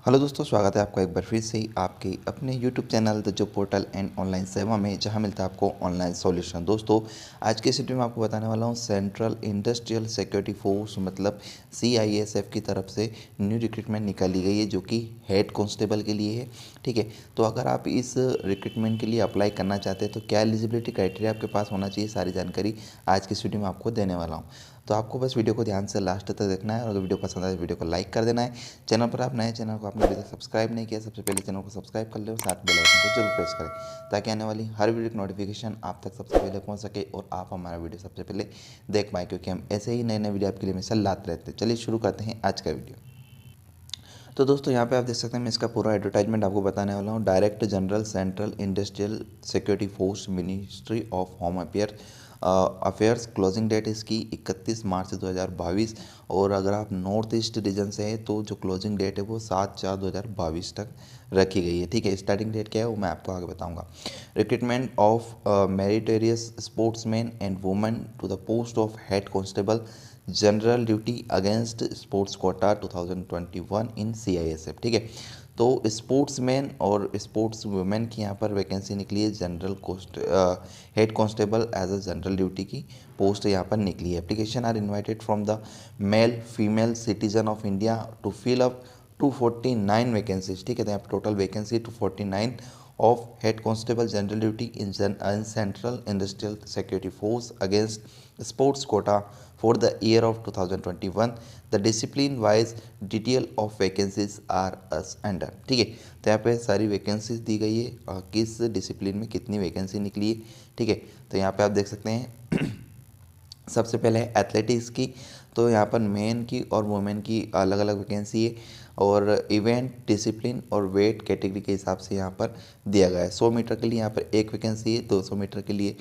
Hello दोस्तों, स्वागत है आपका एक बार फिर से ही आपके अपने YouTube channel the job portal and online सेवा में, जहां मिलता है आपको ऑनलाइन सॉल्यूशन। दोस्तों, आज के इस वीडियो में आपको बताने वाला हूं सेंट्रल इंडस्ट्रियल सिक्योरिटी फोर्स मतलब CISF की तरफ से न्यू रिक्रूटमेंट निकाली गई है जो कि हेड कांस्टेबल के लिए है। ठीक है, तो अगर आप इस रिक्रूटमेंट के लिए अप्लाई करना चाहते हैं तो क्या एलिजिबिलिटी क्राइटेरिया आपके पास होना चाहिए, सारी जानकारी आज की इस वीडियो में आपको देने वाला हूँ। तो आपको बस वीडियो को ध्यान से लास्ट तक देखना है और अगर वीडियो पसंद आए तो वीडियो को लाइक कर देना है। चैनल पर आप नए चैनल को आपने अभी तक सब्सक्राइब नहीं किया, सबसे पहले चैनल को सब्सक्राइब कर ले और साथ बेल आइकन को जरूर प्रेस करें ताकि आने वाली हर वीडियो की नोटिफिकेशन आप तक सबसे पहले पहुंच सके और आप हमारा वीडियो सबसे पहले देख पाएँ, क्योंकि हम ऐसे ही नए नए वीडियो आपके लिए हमेशा लाते रहते हैं। चलिए शुरू करते हैं आज का वीडियो। तो दोस्तों, यहाँ पे आप देख सकते हैं, मैं इसका पूरा एडवर्टाइजमेंट आपको बताने वाला हूँ। Director general central industrial security force, ministry of home affairs. Closing date इसकी 31 मार्च 2022। और अगर आप नॉर्थ ईस्ट रीजन से हैं तो जो क्लोजिंग डेट है वो 7/4/2022 तक रखी गई है। ठीक है, स्टार्टिंग डेट क्या है वो मैं आपको आगे बताऊंगा। Recruitment of meritorious sportsman and women to the post of head constable general duty against sports quota 2021 in CISF। ठीक है, तो स्पोर्ट्समैन और स्पोर्ट्स वुमेन की यहाँ पर वैकेंसी निकली है। General head constable as a general duty की पोस्ट यहाँ पर निकली है। Application are invited from the male female citizen of India to fill up 249 vacancies. ठीक है, तो यहाँ पर total vacancy 249 of head constable general duty in central industrial security force against sports quota for the year of 2021. The discipline wise detail of vacancies are as under। ठीक है, तो यहाँ पे सारी वैकेंसीज दी गई है, किस डिसिप्लिन में कितनी वैकेंसी निकली है। ठीक है, तो यहाँ पे आप देख सकते हैं सबसे पहले है एथलेटिक्स की। तो यहाँ पर मेन की और वुमेन की अलग अलग वैकेंसी है और इवेंट डिसिप्लिन और वेट कैटेगरी के हिसाब से यहाँ पर दिया गया है। 100 मीटर के लिए यहाँ पर एक वैकेंसी है, 200 मीटर के लिए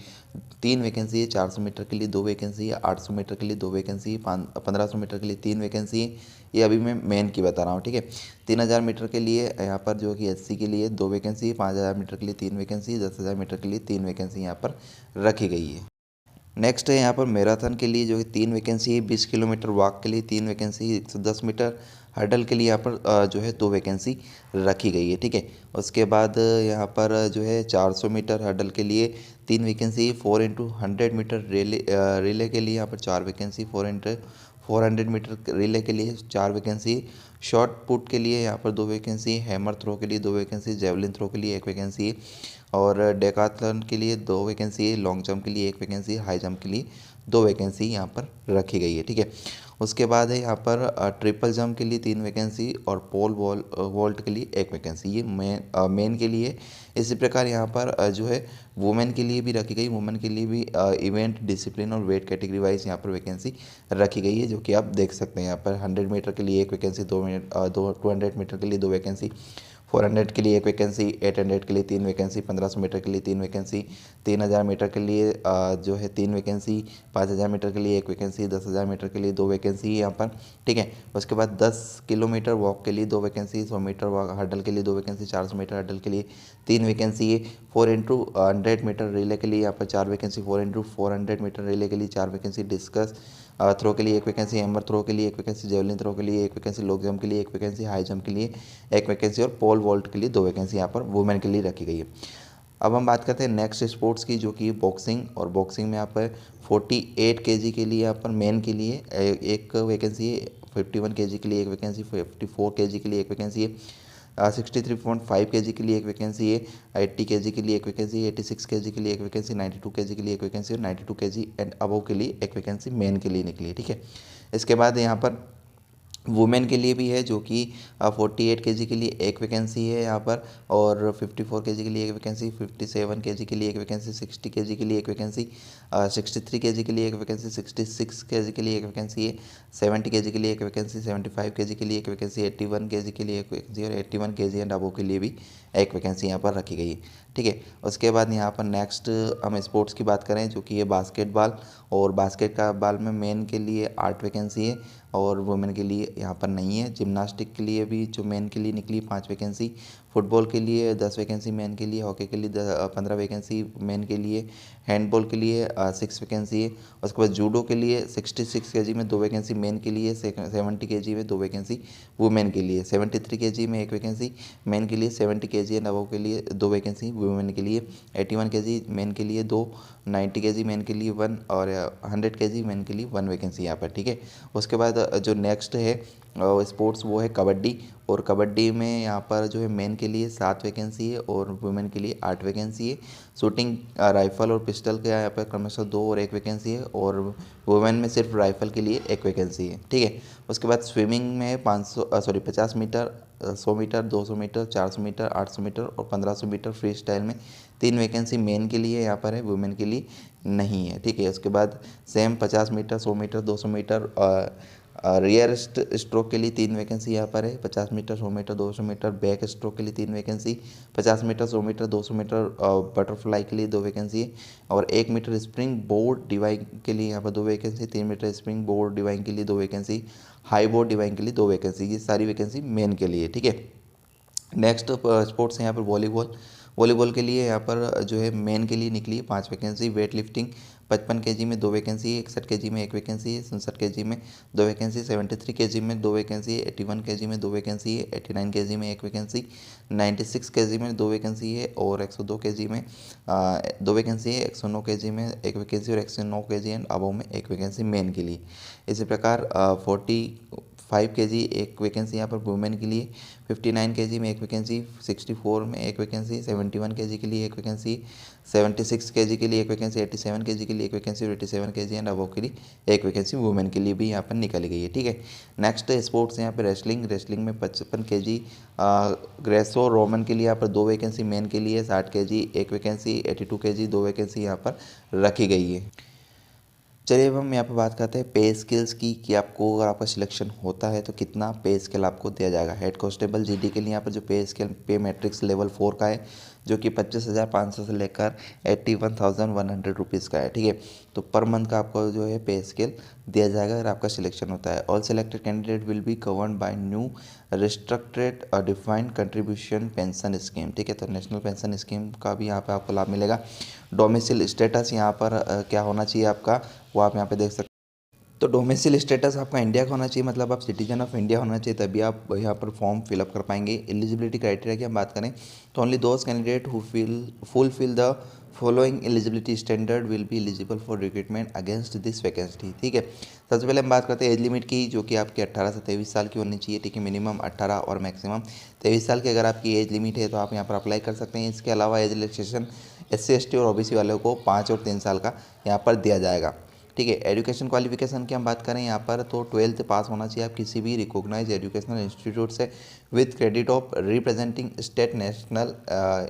3 वैकेंसी है, 400 मीटर के लिए 2 वैकेंसी है, 800 मीटर के लिए 2 वैकेंसी है, 1500 मीटर के लिए 3 वैकेंसी है। ये अभी मैं मेन की बता रहा हूँ। ठीक है, 3000 मीटर के लिए यहाँ पर जो कि SC के लिए 2 वैकेंसी है, 5000 मीटर के लिए 3 वैकेंसी, 10,000 मीटर के लिए 3 वैकेंसी यहाँ पर रखी गई है। नेक्स्ट है यहाँ पर मैराथन के लिए जो कि 3 वैकेंसी है, 20 किलोमीटर वॉक के लिए 3 वैकेंसी, 110 मीटर हर्डल के लिए यहाँ पर जो है 2 वैकेंसी रखी गई है। ठीक है, उसके बाद यहाँ पर जो है 400 मीटर हर्डल के लिए 3 वैकेंसी, 4x100 मीटर रिले के लिए यहाँ पर 4 वैकेंसी, 400 मीटर रिले के लिए 4 वैकेंसी, शॉर्ट पुट के लिए यहाँ पर 2 वैकेंसी, हैमर थ्रो के लिए 2 वैकेंसी, जेवलिन थ्रो के लिए 1 वैकेंसी और डेकाथलॉन के लिए 2 वैकेंसी है, लॉन्ग जंप के लिए 1 वैकेंसी, हाई जंप के लिए 2 वैकेंसी यहाँ पर रखी गई है। ठीक है, उसके बाद है यहाँ पर ट्रिपल जंप के लिए 3 वैकेंसी और पोल वॉल्ट के लिए 1 वैकेंसी, ये मेन के लिए। इसी प्रकार यहाँ पर जो है वुमेन के लिए भी रखी गई। वुमेन के लिए भी इवेंट डिसिप्लिन और वेट कैटेगरी वाइज यहाँ पर वैकेंसी रखी गई है, जो कि आप देख सकते हैं। यहाँ पर 100 मीटर के लिए 1 वैकेंसी, 200 मीटर के लिए 2 वैकेंसी, 400 के लिए 1 वैकेंसी, 800 के लिए 3 वैकेंसी, 1500 मीटर के लिए 3 वैकेंसी, 3000 मीटर के लिए जो है 3 वैकेंसी, 5000 मीटर के लिए 1 वैकेंसी, 10,000 मीटर के लिए 2 वैकेंसी यहाँ पर। ठीक है, उसके बाद 10 किलोमीटर वॉक के लिए 2 वैकेंसी, 100 मीटर वॉक हर्डल के लिए 2 वैकेंसी, 400 मीटर हर्डल के लिए 3 वैकेंसी है, 4x100 मीटर रिले के लिए यहाँ पर 4 वैकेंसी, 4x400 मीटर रिले के लिए 4 वैकेंसी, डिस्कस थ्रो के लिए 1 वैकेंसी, हैमर थ्रो के लिए 1 वैकेंसी, जेवलिन थ्रो के लिए 1 वैकेंसी, लॉन्ग जंप के लिए 1 वैकेंसी, हाई जंप के लिए 1 वैकेंसी और पोल वॉल्ट के लिए 2 वैकेंसी यहाँ पर वुमेन के लिए रखी गई है। अब हम बात करते हैं नेक्स्ट स्पोर्ट्स की, जो कि बॉक्सिंग। और बॉक्सिंग में यहाँ पर 48 kg के लिए यहाँ पर मेन के लिए एक वैकेंसी है, 51 kg के लिए 1 वैकेंसी, 54 kg के लिए 1 वैकेंसी है, 63.5 kg के लिए 1 वैकेंसी है, 80 kg के लिए 1 वैकेंसी, 86 kg के लिए 1 वैकेंसी, 92 kg के लिए 1 वैकेंसी और 92 kg एंड अबव के लिए 1 वैकेंसी मेन के लिए निकली है। ठीक है, इसके बाद यहाँ पर वुमेन के लिए भी है, जो कि 48 kg के लिए 1 वैकेंसी है यहाँ पर और 54 kg के लिए 1 वैकेंसी, 57 kg के लिए 1 वैकेंसी, 60 kg के लिए 1 वैकेंसी, 63 kg के लिए 1 वैकेंसी, 66 kg के लिए 1 वैकेंसी है, 70 kg के लिए 1 वैकेंसी, 75 kg के लिए 1 वैकेंसी, 81 kg के लिए 1 वैकेंसी और 81 kg एंड अबव के लिए भी 1 वैकेंसी यहाँ पर रखी गई है। ठीक है, उसके बाद यहाँ पर नेक्स्ट हम स्पोर्ट्स की बात करें, जो कि ये बास्केटबॉल। और बास्केटबॉल में मेन के लिए 8 वैकेंसी है और वुमेन के लिए यहाँ पर नहीं है। जिम्नास्टिक के लिए भी जो मेन के लिए निकली 5 वैकेंसी, फुटबॉल के लिए 10 वैकेंसी मेन के लिए, हॉकी के लिए 15 वैकेंसी मेन के लिए, हैंडबॉल के लिए 6 वैकेंसी है। उसके बाद जूडो के लिए 66 केजी में 2 वैकेंसी मेन के लिए, 70 केजी में 2 वैकेंसी वुमेन के लिए, 73 केजी में 1 वैकेंसी मेन के लिए, 70 केजी एंड अबव के लिए 2 वैकेंसी वुमेन के लिए, 81 केजी मेन के लिए 2, 90 केजी मेन के लिए 1 और 100 केजी मेन के लिए 1 वैकेंसी यहाँ पर, ठीक है। उसके बाद जो नेक्स्ट है स्पोर्ट्स वो है कबड्डी, और कबड्डी में यहाँ पर जो है मेन के लिए 7 वैकेंसी है और वुमेन के लिए 8 वैकेंसी है। शूटिंग राइफल और पिस्टल के यहाँ पर क्रमशः 2 और 1 वैकेंसी है, और वुमेन में सिर्फ राइफल के लिए 1 वैकेंसी है, ठीक है। उसके बाद स्विमिंग में 50 metre, 100 metre, 200 metre, 400 metre, 800 metre और 1500 मीटर फ्री स्टाइल में 3 वैकेंसी मेन के लिए यहाँ पर है, वुमेन के लिए नहीं है, ठीक है। उसके बाद same 50 metre, 100 metre, 200 metre rear stroke के लिए 3 वैकेंसी यहाँ पर है, 50 metre, 100 metre, 200 metre back stroke के लिए 3 vacancy, 50 metre, 100 metre, 200 metre butterfly के लिए 2 वैकेंसी है, और 1 मीटर स्प्रिंग बोर्ड डिवाइन के लिए यहाँ पर 2 vacancy, 3 metre spring board diving के लिए 2 वैकेंसी, हाई बोर्ड डिवाइन के लिए 2 वैकेंसी, ये सारी वैकेंसी मेन के लिए, ठीक है। नेक्स्ट स्पोर्ट्स है यहाँ पर वॉलीबॉल। वॉलीबॉल के लिए यहाँ पर जो है मेन के लिए निकली 5 वैकेंसी, वेट लिफ्टिंग 55 केजी में 2 वैकेंसी है, 61 केजी में 1 वैकेंसी है, 67 केजी में 2 वैकेंसी, 73 केजी में 2 वैकेंसी है, 81 केजी में 2 वैकेंसी है, 89 केजी में 1 वैकेंसी, 96 केजी में 2 वैकेंसी है, और 102 केजी में 2 वैकेंसी है, 109 केजी में 1 वैकेंसी और 109 केजी एंड अबव में 1 वैकेंसी मेन के लिए। इसी प्रकार 45 केजी 1 वैकेंसी यहाँ पर वुमेन के लिए, 59 केजी में 1 वैकेंसी, 64 में 1 वैकेंसी, 71 केजी के लिए 1 वैकेंसी, 76 केजी के लिए 1 वैकेंसी, 87 केजी के लिए 1 वैकेंसी और 87 केजी एंड अबव के लिए 1 वैकेंसी वुमेन के लिए भी यहाँ पर निकल गई है, ठीक है। नेक्स्ट स्पोर्ट्स यहाँ पर रेसलिंग में 55 केजी ग्रेसो रोमन के लिए यहाँ पर 2 वैकेंसी मेन के लिए, 60 केजी 1 वैकेंसी, 82 केजी 2 वैकेंसी यहाँ पर रखी गई है। चलिए अब हम यहाँ पर बात करते हैं पे स्केल्स की, कि आपको अगर आपका सिलेक्शन होता है तो कितना पे स्केल आपको दिया जाएगा। हेड कांस्टेबल जीडी के लिए यहाँ पर जो पे स्केल पे मैट्रिक्स लेवल 4 का है, जो कि 25,500 से लेकर 81,100 रुपीज़ का है, ठीक है। तो पर मंथ का आपको जो है पे स्केल दिया जाएगा अगर आपका सिलेक्शन होता है। All selected candidate will be covered by new restructured defined contribution pension scheme, ठीक है। तो नेशनल पेंशन स्कीम का भी यहाँ पे आपको लाभ मिलेगा। डोमिसाइल स्टेटस यहाँ पर क्या होना चाहिए आपका, वो आप यहाँ पे देख सकते हैं। तो डोमिसाइल स्टेटस आपका इंडिया का होना चाहिए, मतलब आप सिटीजन ऑफ इंडिया होना चाहिए, तभी आप यहाँ पर फॉर्म फिलअप कर पाएंगे। एलिजिबिलिटी क्राइटेरिया की हम बात करें तो only those candidate who fulfil the following eligibility standard will be eligible for recruitment against this vacancy, ठीक है। सबसे पहले हम बात करते हैं एज लिमिट की, जो कि आपकी 18 से 23 साल की होनी चाहिए, ठीक है। मिनिमम 18 और मैक्सिमम 23 साल की अगर आपकी एज लिमिट है तो आप यहाँ पर अप्लाई कर सकते हैं। इसके अलावा एज रिलैक्सेशन SC ST और OBC वालों को 5 और 3 साल का यहाँ पर दिया जाएगा, ठीक है। एजुकेशन क्वालिफिकेशन की हम बात करें यहाँ पर तो 12th पास होना चाहिए आप किसी भी रिकॉग्नाइज एजुकेशनल इंस्टीट्यूट से with credit of representing state, national,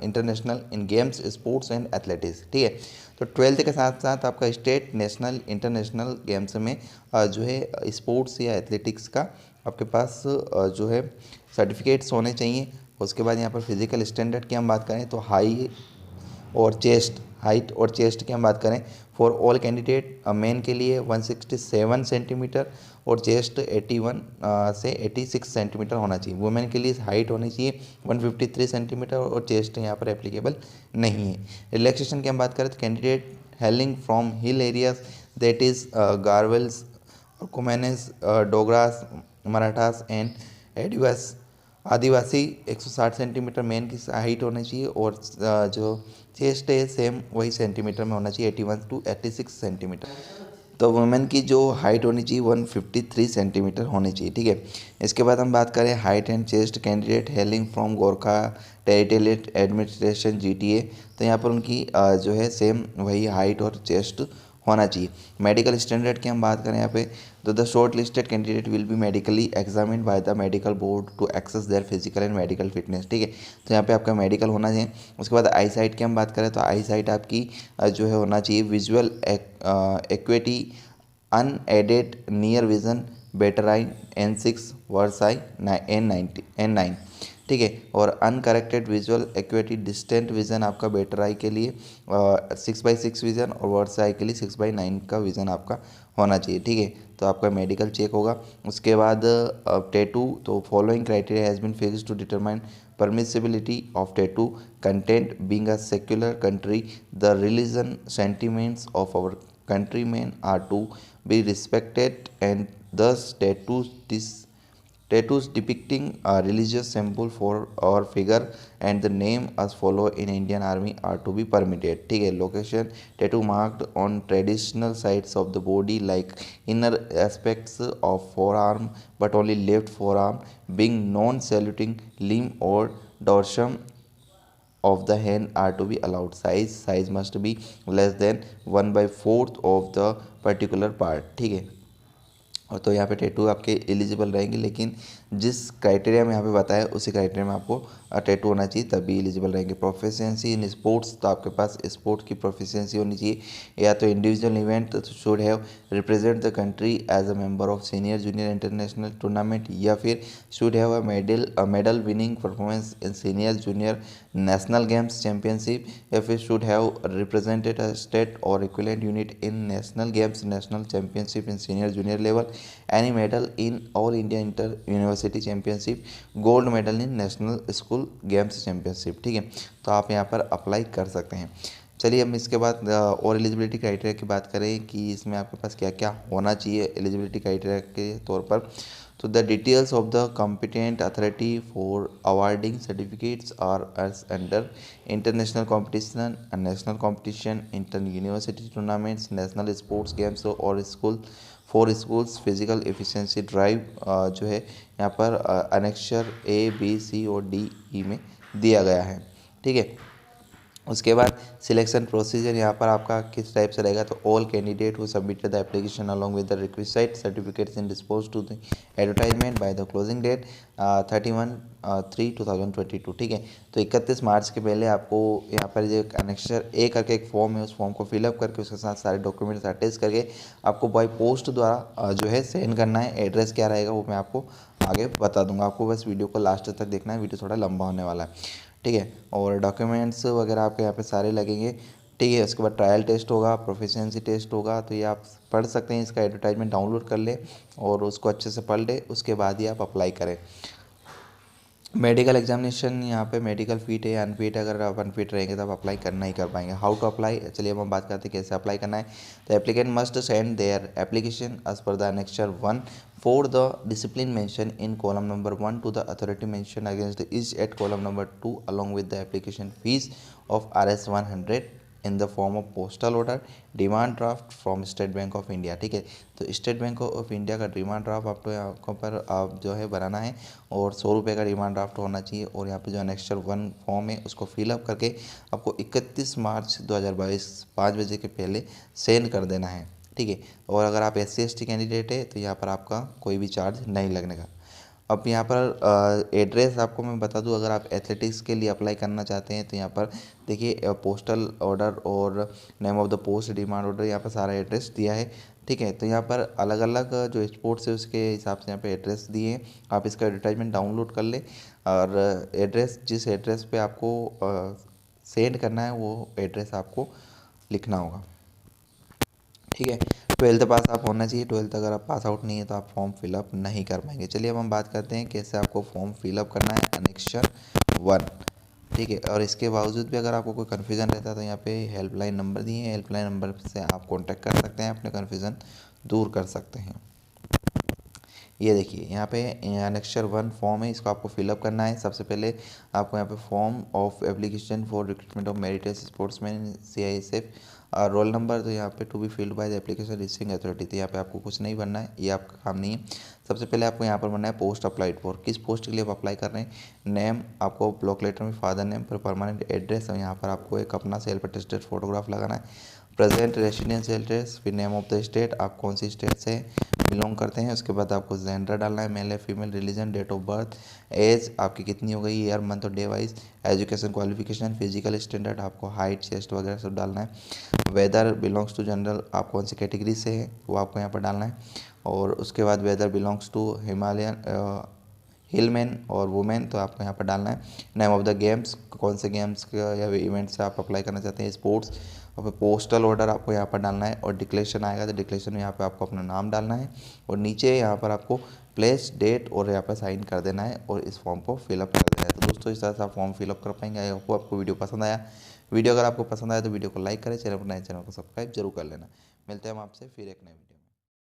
international in games, sports and athletics, ठीक है। तो 12th के साथ साथ आपका स्टेट, नेशनल, इंटरनेशनल गेम्स में जो है स्पोर्ट्स या एथलेटिक्स का आपके पास जो है सर्टिफिकेट्स होने चाहिए। उसके बाद यहाँ पर फिजिकल स्टैंडर्ड की हम बात करें तो हाइट और चेस्ट की हम बात करें फॉर ऑल कैंडिडेट, मेन के लिए 167 सेंटीमीटर और चेस्ट 81 से 86 सेंटीमीटर होना चाहिए। वुमेन के लिए हाइट होनी चाहिए 153 सेंटीमीटर और चेस्ट यहाँ पर एप्लीकेबल नहीं है। रिलैक्सेशन की हम बात करें तो candidate hailing from hill areas that is Garhwals, Kumaonis, Dogras, Marathas and Adivasi 160 centimetre men की हाइट होनी चाहिए, और जो चेस्ट है सेम वही सेंटीमीटर में होना चाहिए 81 to 86 सेंटीमीटर। तो वुमेन की जो हाइट होनी चाहिए 153 सेंटीमीटर होनी चाहिए, ठीक है। इसके बाद हम बात करें height and chest candidate hailing from Gorkha territorial administration GTA, तो यहाँ पर उनकी जो है सेम वही हाइट और चेस्ट होना चाहिए। मेडिकल स्टैंडर्ड की हम बात करें यहाँ पे तो the short listed candidate will be medically examined by the medical board to assess their physical and medical fitness, ठीक है। तो यहाँ पे आपका मेडिकल होना चाहिए। उसके बाद आई साइट की हम बात करें तो आई साइट आपकी जो है होना चाहिए visual acuity unaided near vision better eye N6 worse eye N9, ठीक है। और uncorrected visual acuity distant vision आपका बेटर आई के लिए 6/6 विजन और वर्स आई के लिए 6/9 का विजन आपका होना चाहिए, ठीक है। तो आपका मेडिकल चेक होगा। उसके बाद टैटू, तो following criteria has been fixed to determine permissibility of tattoo content. Being a secular country, the religion sentiments of our countrymen are to be respected, and thus tattoos depicting a religious symbol for our figure and the name as follow in Indian Army are to be permitted. ठीक है, location tattoo marked on traditional sides of the body like inner aspects of forearm but only left forearm, being non-saluting limb or dorsum of the hand are to be allowed. Size must be less than 1/4 of the particular part. ठीक है, और तो यहाँ पे tattoo आपके eligible रहेंगे, लेकिन जिस क्राइटेरिया में यहाँ पे बताया उसी क्राइटेरिया में आपको टैटू होना चाहिए, तभी एलिजिबल रहेंगे। प्रोफिशिएंसी इन स्पोर्ट्स, तो आपके पास स्पोर्ट्स की प्रोफिशिएंसी होनी चाहिए, या तो individual event should have represent the country as a member of senior junior international tournament, या फिर should have a medal winning performance in senior junior national games championship, या फिर should have represented a state और equivalent unit in national games national championship in senior junior level, any medal in all India inter university championship, gold medal in national school games championship. ठीक है, तो आप यहाँ पर apply कर सकते हैं। चलिए हम इसके बाद और एलिजिबिलिटी क्राइटेरिया की बात करें कि इसमें आपके पास क्या क्या होना चाहिए एलिजिबिलिटी क्राइटेरिया के तौर पर। तो the details of the competent authority for awarding certificates are as under international competition, national competition, inter university tournaments, national sports games और school for schools physical efficiency drive जो है यहाँ पर अनेक्शर ए बी सी और D E में दिया गया है। ठीक है, उसके बाद सिलेक्शन प्रोसीजर यहाँ पर आपका किस टाइप से रहेगा, तो all candidate who submitted the application along with the requisite certificates in dispose to the advertisement by the closing date 31/3/2022। ठीक है, तो 31 मार्च के पहले आपको यहाँ पर जो अनेक्शर ए करके एक फॉर्म है, उस फॉर्म को फिलअप करके उसके साथ सारे डॉक्यूमेंट्स अटैच करके आपको बाय पोस्ट द्वारा जो है सेंड करना है। एड्रेस क्या रहेगा वो मैं आपको आगे बता दूंगा, आपको बस वीडियो को लास्ट तक देखना है, वीडियो थोड़ा लंबा होने वाला है। ठीक है, और डॉक्यूमेंट्स वगैरह आपके यहाँ पे सारे लगेंगे। ठीक है, उसके बाद ट्रायल टेस्ट होगा, प्रोफिशिएंसी टेस्ट होगा, तो ये आप पढ़ सकते हैं, इसका एडवर्टाइजमेंट डाउनलोड कर ले और उसको अच्छे से पढ़ ले, उसके बाद ही आप अप्लाई करें। मेडिकल एग्जामिनेशन, यहाँ पे मेडिकल फिट है या अनफिट है, अगर आप अनफिट रहेंगे तो आप अप्लाई करना ही कर पाएंगे। हाउ टू अप्लाई, चलिए अब हम बात करते हैं कैसे अप्लाई करना है। तो applicant must send their application as per the annexure 1 for the discipline mentioned in column number 1 to the authority mentioned against each at column number 2 along with the application fees of Rs 100 in the form of postal order demand draft from state bank of India. ठीक है, तो state bank of India का demand draft आपको यहाँ पर आप जो है बनाना है, और 100 रुपये का डिमांड ड्राफ्ट होना चाहिए, और यहाँ पे जो अनेक्शर 1 फॉर्म है उसको फिलअप करके आपको 31 मार्च 2022 5 बजे के पहले सेंड कर देना है। ठीक है, और अगर आप SC/ST कैंडिडेट है तो यहाँ पर आपका कोई भी चार्ज नहीं लगने का। अब यहाँ पर एड्रेस आपको मैं बता दूँ, अगर आप एथलेटिक्स के लिए अप्लाई करना चाहते हैं तो यहाँ पर देखिए पोस्टल ऑर्डर और name of the post demand order, यहाँ पर सारा एड्रेस दिया है। ठीक है, तो यहाँ पर अलग अलग जो स्पोर्ट्स है उसके हिसाब से यहाँ पे एड्रेस दिए हैं, आप इसका एडवर्टाइजमेंट डाउनलोड कर लें, और एड्रेस जिस एड्रेस पे आपको सेंड करना है वो एड्रेस आपको लिखना होगा। ठीक है, 12th पास आप होना चाहिए, 12th अगर आप पास आउट नहीं है तो आप फॉर्म फिलअप नहीं कर पाएंगे। चलिए अब हम बात करते हैं कैसे आपको फॉर्म फिलअप करना है अनेक्शर 1। ठीक है, और इसके बावजूद भी अगर आपको कोई कन्फ्यूज़न रहता है तो यहाँ पे हेल्पलाइन नंबर दिए हैं, हेल्पलाइन नंबर से आप कॉन्टैक्ट कर सकते हैं, अपने कन्फ्यूज़न दूर कर सकते हैं। ये देखिए यहाँ पे अनेक्शर 1 फॉर्म है, इसको आपको फिलअप करना है। सबसे पहले आपको यहाँ पे form of application for recruitment of merited sportsman CISF roll number, तो यहाँ पे to be filled by the application receiving authority, तो यहाँ पे आपको कुछ नहीं भरना है, ये आपका काम नहीं है। सबसे पहले आपको यहाँ पर भरना है पोस्ट अप्लाइड फॉर, किस पोस्ट के लिए आप अप्लाई कर रहे हैं, नेम आपको ब्लॉक लेटर में फादर नेम पर परमानेंट एड्रेस, और यहाँ पर आपको एक अपना सेल्फ अटेस्टेड फोटोग्राफ लगाना है, प्रेजेंट रेसिडेंशियल एड्रेस, फिर नेम ऑफ द स्टेट, आप कौन सी स्टेट से बिलोंग करते हैं, उसके बाद आपको जेंडर डालना है, मेल है female, religion, date of birth, age आपकी कितनी हो गई, ईयर मंथ और day wise, education qualification, physical standard, आपको हाइट चेस्ट वगैरह सब डालना है, वेदर बिलोंग्स टू जनरल, आप कौन सी कैटेगरी से है वो आपको यहाँ पर डालना है, और उसके बाद whether belongs to Himalayan hill man और वुमेन, तो आपको यहाँ पर डालना है। नेम ऑफ द गेम्स, कौन से गेम्स या इवेंट से आप अप्लाई करना चाहते हैं, स्पोर्ट्स, और फिर पोस्टल ऑर्डर आपको यहाँ पर डालना है और डिक्लेरेशन आएगा तो डिक्लेरेशन में यहाँ पे आपको अपना नाम डालना है और नीचे यहाँ पर आपको प्लेस डेट और यहाँ पर साइन कर देना है और इस फॉर्म को फिलअप कर देना है। तो दोस्तों इस तरह से आप फॉर्म फिलअप कर पाएंगे। आई होप आपको वीडियो पसंद आया। वीडियो अगर आपको पसंद आया तो वीडियो को लाइक करें, चैनल पर नए चैनल को सब्सक्राइब जरूर कर लेना। मिलते हैं हम आपसे फिर एक नए वीडियो।